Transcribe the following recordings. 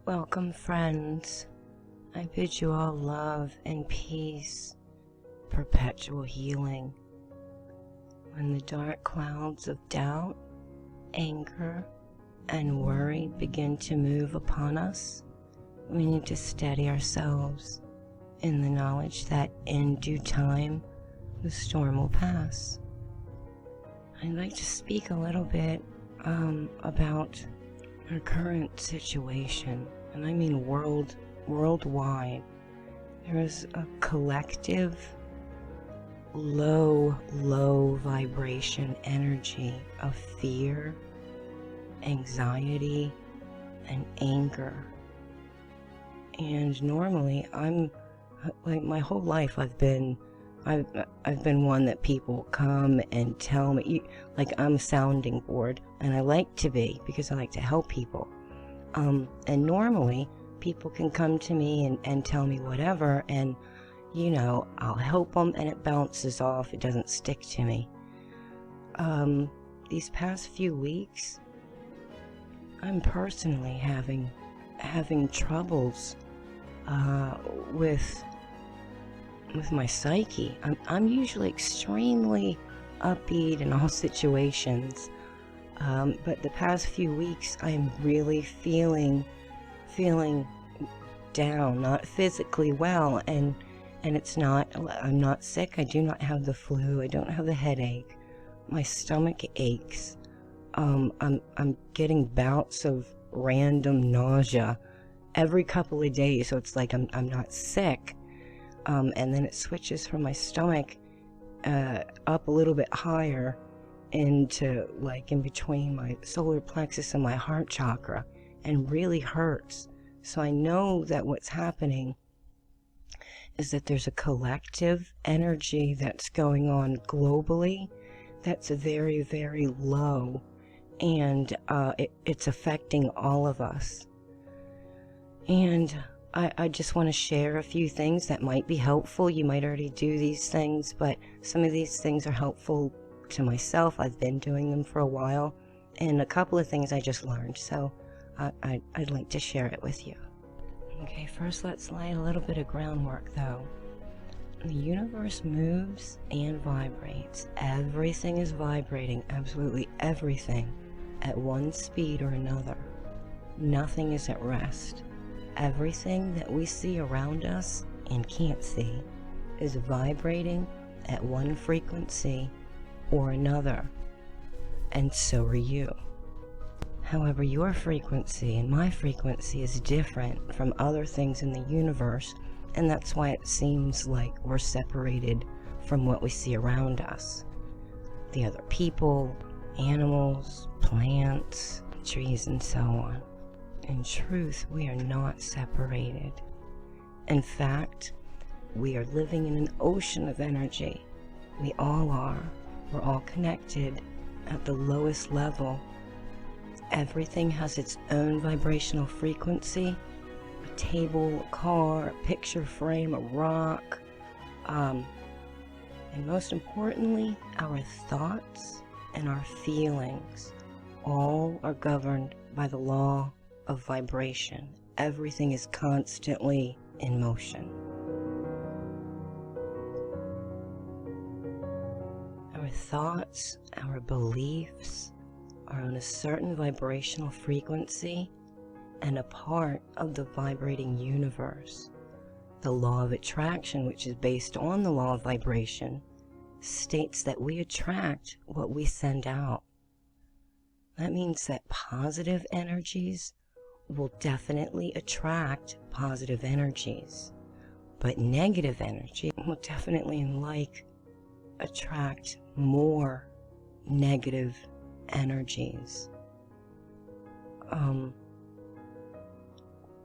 Welcome, friends. I bid you all love and peace, perpetual healing. When the dark clouds of doubt, anger, and worry begin to move upon us, we need to steady ourselves in the knowledge that in due time, the storm will pass. I'd like to speak a little bit about our current situation, and I mean worldwide. There is a collective low vibration energy of fear, anxiety, and anger. And normally I'm like, my whole life I've been one that people come and tell me, like, I'm a sounding board, and I like to be, because I like to help people. And normally people can come to me and tell me whatever, and I'll help them, and it bounces off. It doesn't stick to me. These past few weeks, I'm personally having troubles with my psyche. I'm usually extremely upbeat in all situations, but the past few weeks I'm really feeling down, not physically well, and I'm not sick. I do not have the flu. I don't have the headache. My stomach aches. I'm getting bouts of random nausea every couple of days, so it's like I'm not sick. And then it switches from my stomach up a little bit higher into, like, in between my solar plexus and my heart chakra, and really hurts. So I know that what's happening is that there's a collective energy that's going on globally that's very, very low, and it's affecting all of us. And I just want to share a few things that might be helpful. You might already do these things, but some of these things are helpful to myself. I've been doing them for a while, and a couple of things I just learned, so I'd like to share it with you. Okay, first let's lay a little bit of groundwork, though. The universe moves and vibrates. Everything is vibrating, absolutely everything, at one speed or another. Nothing is at rest. Everything that we see around us and can't see is vibrating at one frequency or another, and so are you. However, your frequency and my frequency is different from other things in the universe, and that's why it seems like we're separated from what we see around us. The other people, animals, plants, trees, and so on. In truth, we are not separated. In fact, we are living in an ocean of energy. We all are. We're all connected at the lowest level. Everything has its own vibrational frequency. A table, a car, a picture frame, a rock. And most importantly, our thoughts and our feelings all are governed by the law of vibration. Everything is constantly in motion. Our thoughts, our beliefs are on a certain vibrational frequency and a part of the vibrating universe. The law of attraction, which is based on the law of vibration, states that we attract what we send out. That means that positive energies will definitely attract positive energies, but negative energy will definitely attract more negative energies.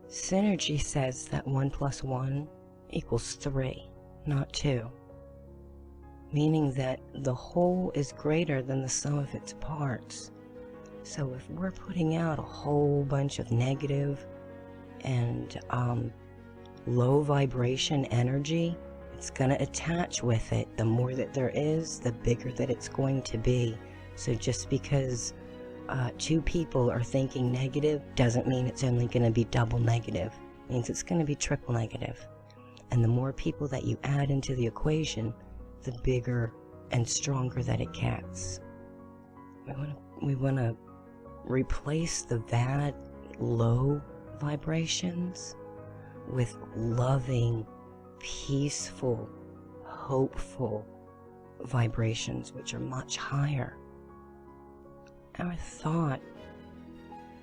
Synergy says that 1 + 1 = 3, not 2, meaning that the whole is greater than the sum of its parts. So if we're putting out a whole bunch of negative and low vibration energy, it's going to attach with it. The more that there is, the bigger that it's going to be. So just because two people are thinking negative doesn't mean it's only going to be double negative. It means it's going to be triple negative. And the more people that you add into the equation, the bigger and stronger that it gets. We want to replace the bad, low vibrations with loving, peaceful, hopeful vibrations, which are much higher. Our thought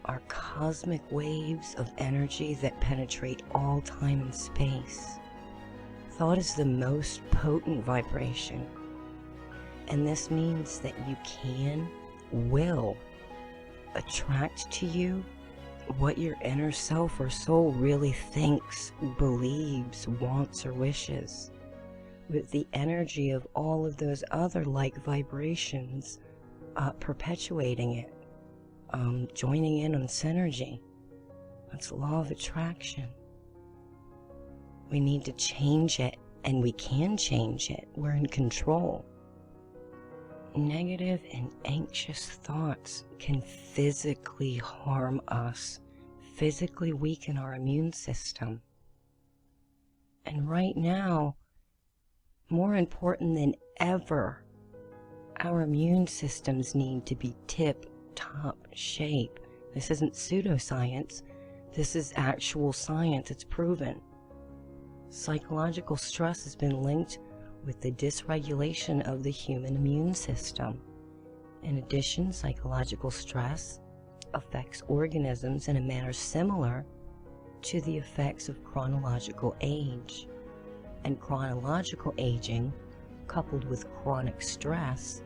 are cosmic waves of energy that penetrate all time and space. Thought is the most potent vibration, and this means that you will attract to you what your inner self or soul really thinks, believes, wants, or wishes, with the energy of all of those other like vibrations perpetuating it, joining in on synergy. That's law of attraction. We need to change it, and we can change it. We're in control. Negative and anxious thoughts can physically harm us, physically weaken our immune system. And right now, more important than ever, our immune systems need to be tip-top shape. This isn't pseudoscience. This is actual science. It's proven. Psychological stress has been linked with the dysregulation of the human immune system. In addition, psychological stress affects organisms in a manner similar to the effects of chronological age. And chronological aging, coupled with chronic stress,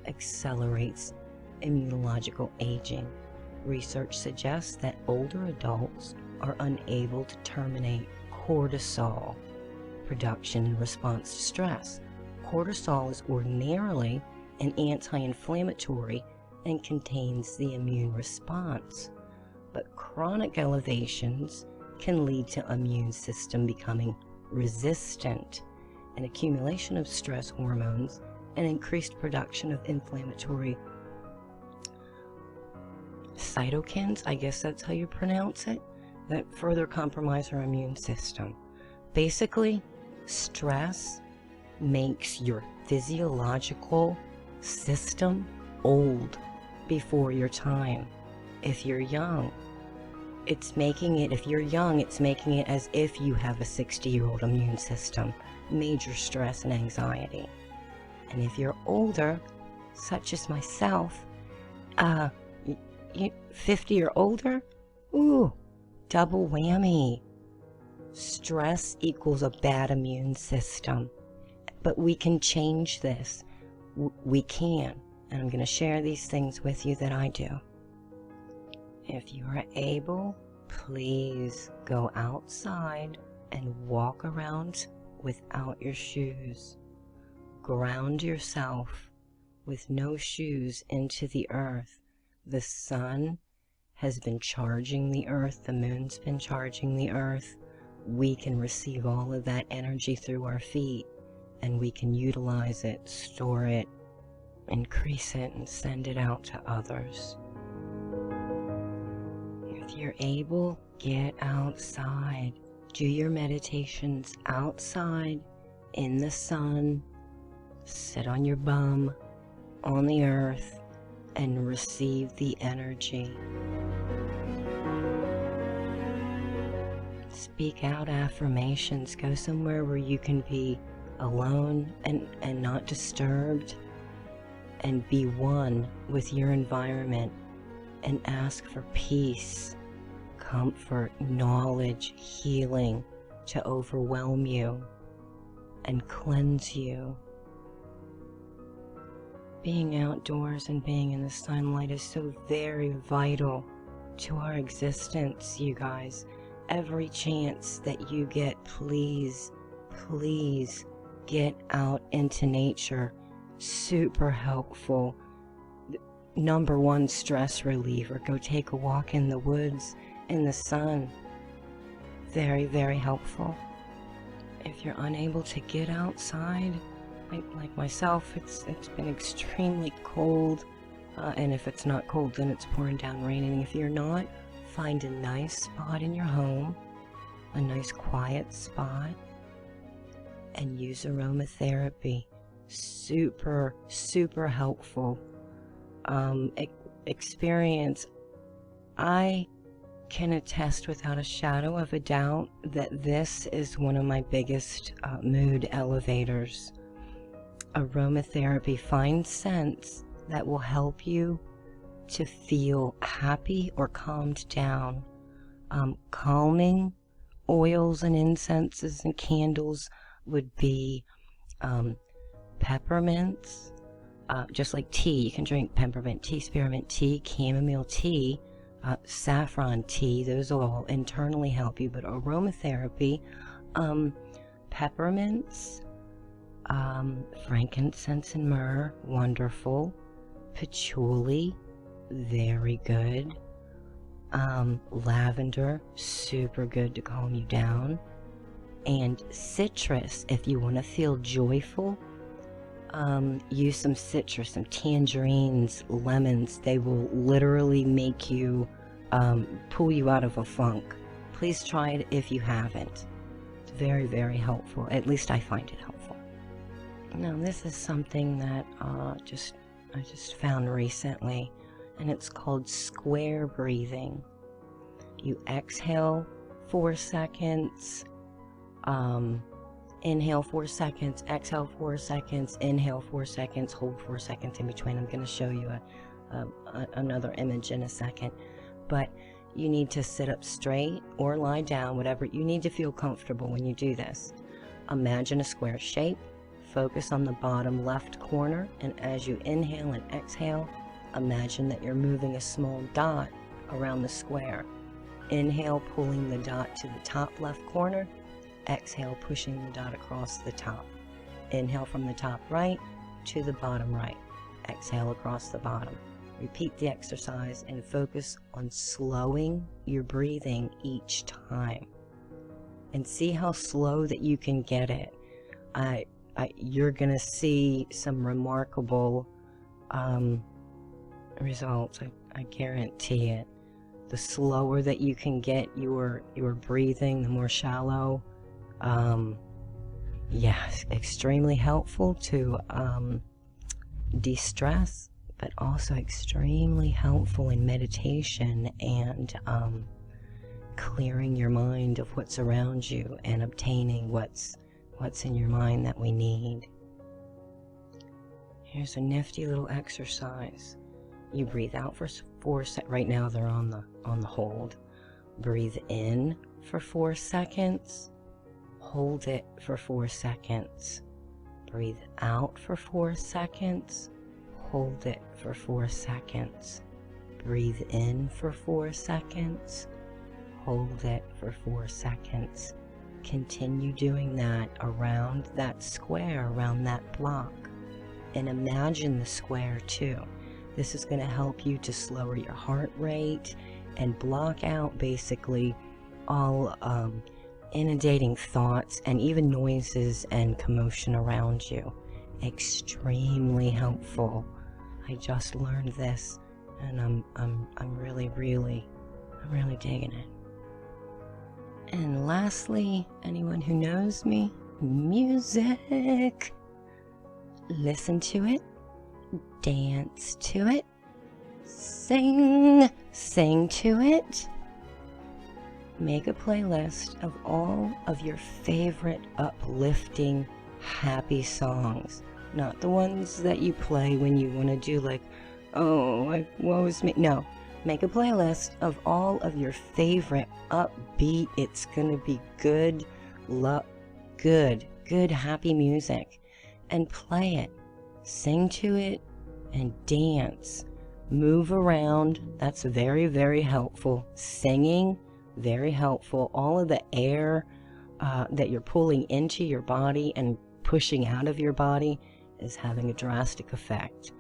accelerates immunological aging. Research suggests that older adults are unable to terminate cortisol production in response to stress. Cortisol is ordinarily an anti-inflammatory and contains the immune response, but chronic elevations can lead to immune system becoming resistant, an accumulation of stress hormones, and increased production of inflammatory cytokines, I guess that's how you pronounce it, that further compromise our immune system. Basically, stress makes your physiological system old before your time. If you're young, it's making it as if you have a 60-year-old immune system, major stress and anxiety. And if you're older, such as myself, 50 or older, ooh, double whammy. Stress equals a bad immune system. But we can change this. We can. And I'm going to share these things with you that I do. If you are able, please go outside and walk around without your shoes. Ground yourself with no shoes into the earth. The sun has been charging the earth. The moon's been charging the earth. We can receive all of that energy through our feet, and we can utilize it, store it, increase it, and send it out to others. If you're able, get outside. Do your meditations outside, in the sun. Sit on your bum, on the earth, and receive the energy. Speak out affirmations. Go somewhere where you can be alone and not disturbed, and be one with your environment, and ask for peace, comfort, knowledge, healing to overwhelm you and cleanse you. Being outdoors and being in the sunlight is so very vital to our existence, you guys. Every chance that you get, please, please get out into nature. Super helpful. Number one stress reliever. Go take a walk in the woods, in the sun. Very, very helpful. If you're unable to get outside, like myself, it's been extremely cold and if it's not cold, then it's pouring down rain. And if you're not, find a nice spot in your home, a nice quiet spot, and use aromatherapy. Super, super helpful experience. I can attest without a shadow of a doubt that this is one of my biggest mood elevators. Aromatherapy. Find scents that will help you to feel happy or calmed down. Calming oils and incenses and candles would be peppermints, just like tea. You can drink peppermint tea, spearmint tea, chamomile tea, saffron tea. Those will all internally help you. But aromatherapy, peppermints, frankincense and myrrh, wonderful. Patchouli, very good. Lavender, super good to calm you down. And citrus, if you want to feel joyful, use some citrus, some tangerines, lemons. They will literally make you, pull you out of a funk. Please try it if you haven't. It's very, very helpful. At least I find it helpful. Now, this is something that I just found recently, and it's called square breathing. You exhale 4 seconds, inhale 4 seconds, exhale 4 seconds, inhale 4 seconds, hold 4 seconds in between. I'm going to show you another image in a second, but you need to sit up straight or lie down, whatever. You need to feel comfortable when you do this. Imagine a square shape. Focus on the bottom left corner, and as you inhale and exhale, imagine that you're moving a small dot around the square. Inhale, pulling the dot to the top left corner. Exhale, pushing the dot across the top. Inhale from the top right to the bottom right. Exhale across the bottom. Repeat the exercise and focus on slowing your breathing each time. And see how slow that you can get it. You're going to see some remarkable results. I guarantee it. The slower that you can get your breathing, the more shallow. Yes, extremely helpful to de-stress, but also extremely helpful in meditation and clearing your mind of what's around you and obtaining what's in your mind that we need. Here's a nifty little exercise. You breathe out for 4 seconds. Right now they're on the hold. Breathe in for 4 seconds. Hold it for 4 seconds. Breathe out for 4 seconds. Hold it for 4 seconds. Breathe in for 4 seconds. Hold it for 4 seconds. Continue doing that around that square, around that block. And imagine the square too. This is going to help you to slower your heart rate and block out basically all inundating thoughts and even noises and commotion around you. Extremely helpful. I just learned this, and I'm really digging it. And lastly, anyone who knows me, music. Listen to it, dance to it, sing to it. Make a playlist of all of your favorite uplifting, happy songs. Not the ones that you play when you want to do like, oh, woe is me. No, make a playlist of all of your favorite upbeat, it's gonna be good, good, happy music. And play it, sing to it, and dance. Move around, that's very, very helpful. Singing, very helpful. All of the air that you're pulling into your body and pushing out of your body is having a drastic effect.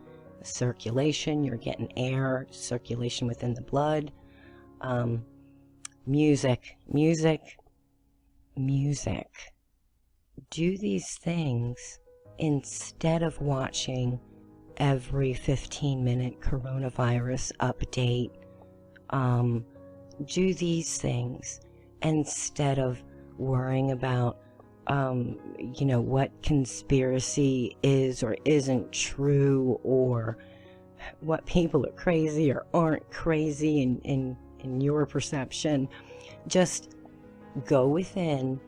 Circulation, you're getting air, circulation within the blood. Music. Do these things instead of watching every 15-minute coronavirus update. Do these things instead of worrying about, what conspiracy is or isn't true, or what people are crazy or aren't crazy in your perception. Just go within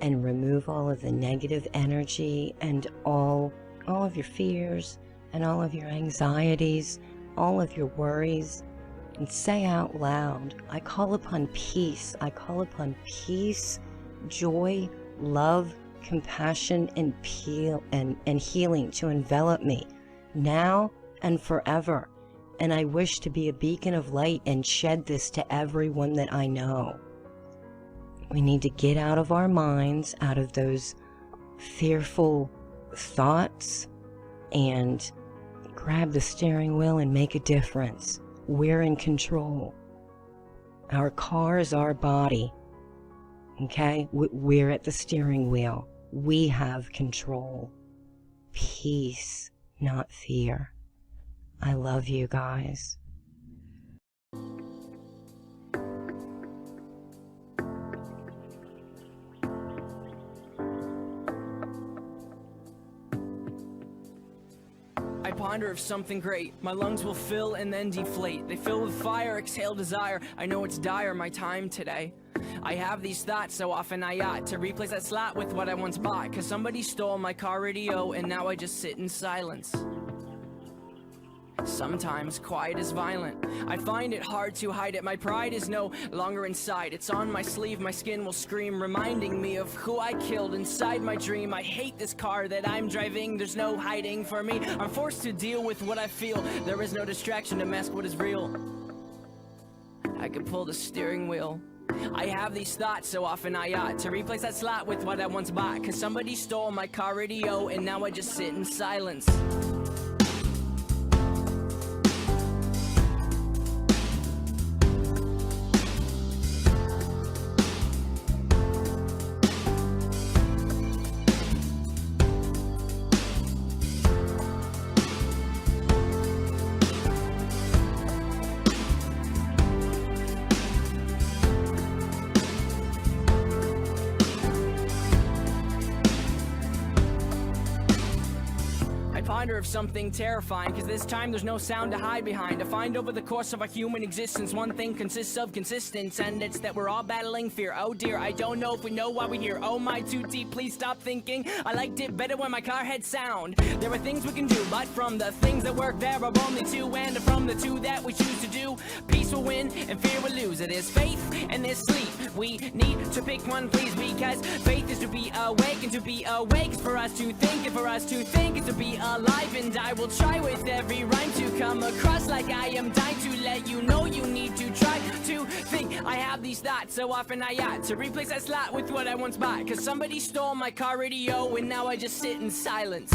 and remove all of the negative energy and all of your fears and all of your anxieties, all of your worries, and say out loud, I call upon peace. I call upon peace, joy, love, compassion, and healing to envelop me now and forever. And I wish to be a beacon of light and shed this to everyone that I know. We need to get out of our minds, out of those fearful thoughts, and grab the steering wheel and make a difference. We're in control. Our car is our body. Okay? We're at the steering wheel. We have control. Peace, not fear. I love you guys. I ponder of something great. My lungs will fill and then deflate. They fill with fire, exhale desire. I know it's dire, my time today. I have these thoughts so often I ought to replace that slot with what I once bought. Cause somebody stole my car radio and now I just sit in silence. Sometimes quiet is violent. I find it hard to hide it. My pride is no longer inside. It's on my sleeve, my skin will scream, reminding me of who I killed inside my dream. I hate this car that I'm driving. There's no hiding for me. I'm forced to deal with what I feel. There is no distraction to mask what is real. I could pull the steering wheel. I have these thoughts so often I ought to replace that slot with what I once bought. Cause somebody stole my car radio and now I just sit in silence. Of something terrifying, cause this time there's no sound to hide behind. To find over the course of our human existence, one thing consists of consistence, and it's that we're all battling fear. Oh dear, I don't know if we know why we're here. Oh my, too deep, please stop thinking. I liked it better when my car had sound. There are things we can do, but from the things that work there are only two, and from the two that we choose to do, peace will win and fear will lose. It is faith and there's sleep. We need to pick one, please, because faith is to be awake, and to be awake is for us to think, and for us to think is to be alive. And I will try with every rhyme to come across like I am dying to let you know you need to try to think. I have these thoughts so often I ought to replace that slot with what I once bought. Cause somebody stole my car radio and now I just sit in silence.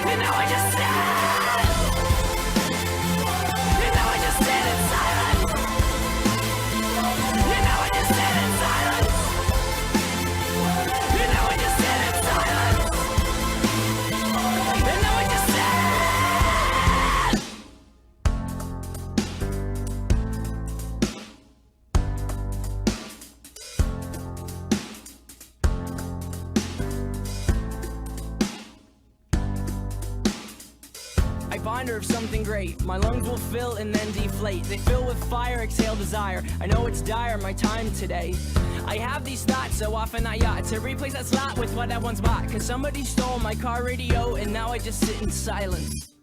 And now I just stand. And now I just stand in silence. reminder of something great. My lungs will fill and then deflate. They fill with fire, exhale desire. I know it's dire, my time today. I have these thoughts so often I ought to replace that slot with what I once bought. Cause somebody stole my car radio and now I just sit in silence.